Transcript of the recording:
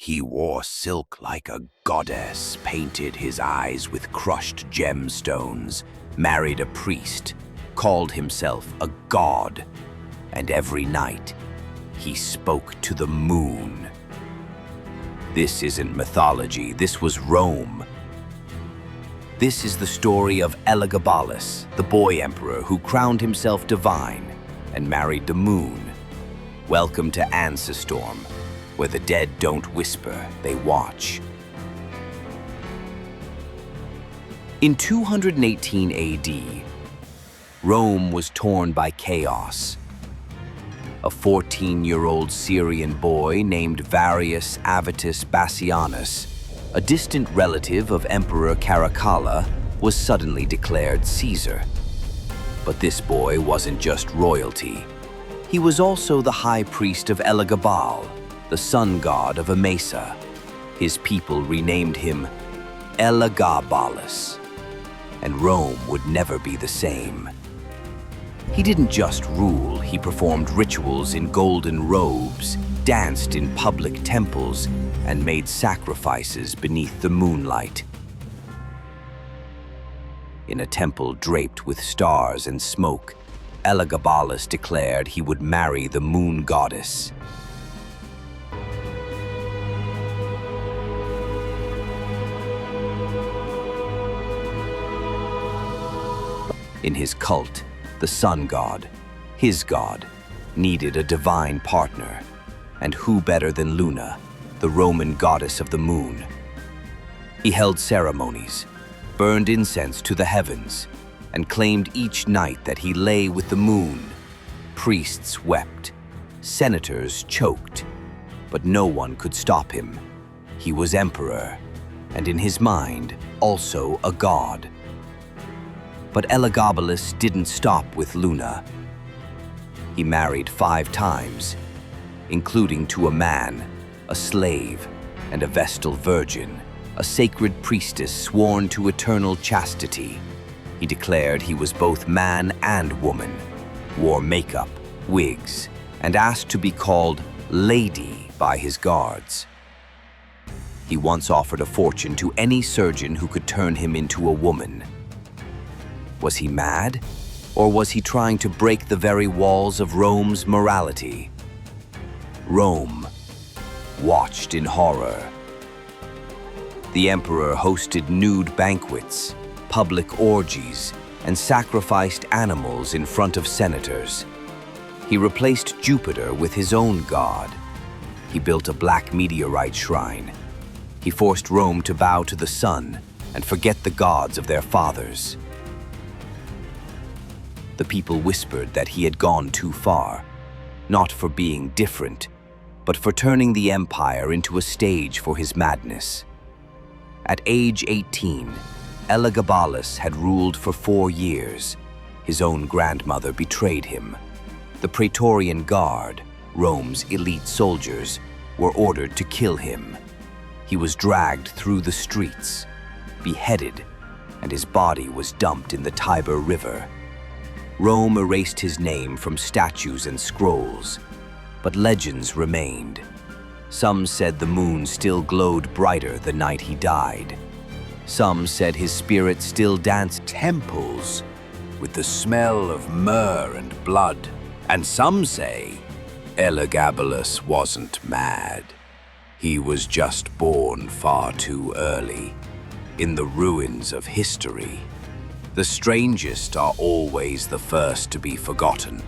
He wore silk like a goddess, painted his eyes with crushed gemstones, married a priest, called himself a god, and every night he spoke to the moon. This isn't mythology, this was Rome. This is the story of Elagabalus, the boy emperor who crowned himself divine and married the moon. Welcome to Ancestorm, where the dead don't whisper, they watch. In 218 AD, Rome was torn by chaos. A 14-year-old Syrian boy named Varius Avitus Bassianus, a distant relative of Emperor Caracalla, was suddenly declared Caesar. But this boy wasn't just royalty. He was also the high priest of Elagabal, the sun god of Emesa. His people renamed him Elagabalus, and Rome would never be the same. He didn't just rule, he performed rituals in golden robes, danced in public temples, and made sacrifices beneath the moonlight. In a temple draped with stars and smoke, Elagabalus declared he would marry the moon goddess. In his cult, the sun god, his god, needed a divine partner. And who better than Luna, the Roman goddess of the moon? He held ceremonies, burned incense to the heavens, and claimed each night that he lay with the moon. Priests wept, senators choked, but no one could stop him. He was emperor, and in his mind, also a god. But Elagabalus didn't stop with Luna. He married 5 times, including to a man, a slave, and a Vestal Virgin, a sacred priestess sworn to eternal chastity. He declared he was both man and woman, wore makeup, wigs, and asked to be called Lady by his guards. He once offered a fortune to any surgeon who could turn him into a woman. Was he mad? Or was he trying to break the very walls of Rome's morality? Rome watched in horror. The emperor hosted nude banquets, public orgies, and sacrificed animals in front of senators. He replaced Jupiter with his own god. He built a black meteorite shrine. He forced Rome to bow to the sun and forget the gods of their fathers. The people whispered that he had gone too far, not for being different, but for turning the empire into a stage for his madness. At age 18, Elagabalus had ruled for 4 years. His own grandmother betrayed him. The Praetorian Guard, Rome's elite soldiers, were ordered to kill him. He was dragged through the streets, beheaded, and his body was dumped in the Tiber River. Rome erased his name from statues and scrolls, but legends remained. Some said the moon still glowed brighter the night he died. Some said his spirit still danced temples with the smell of myrrh and blood. And some say Elagabalus wasn't mad. He was just born far too early, in the ruins of history. The strangest are always the first to be forgotten.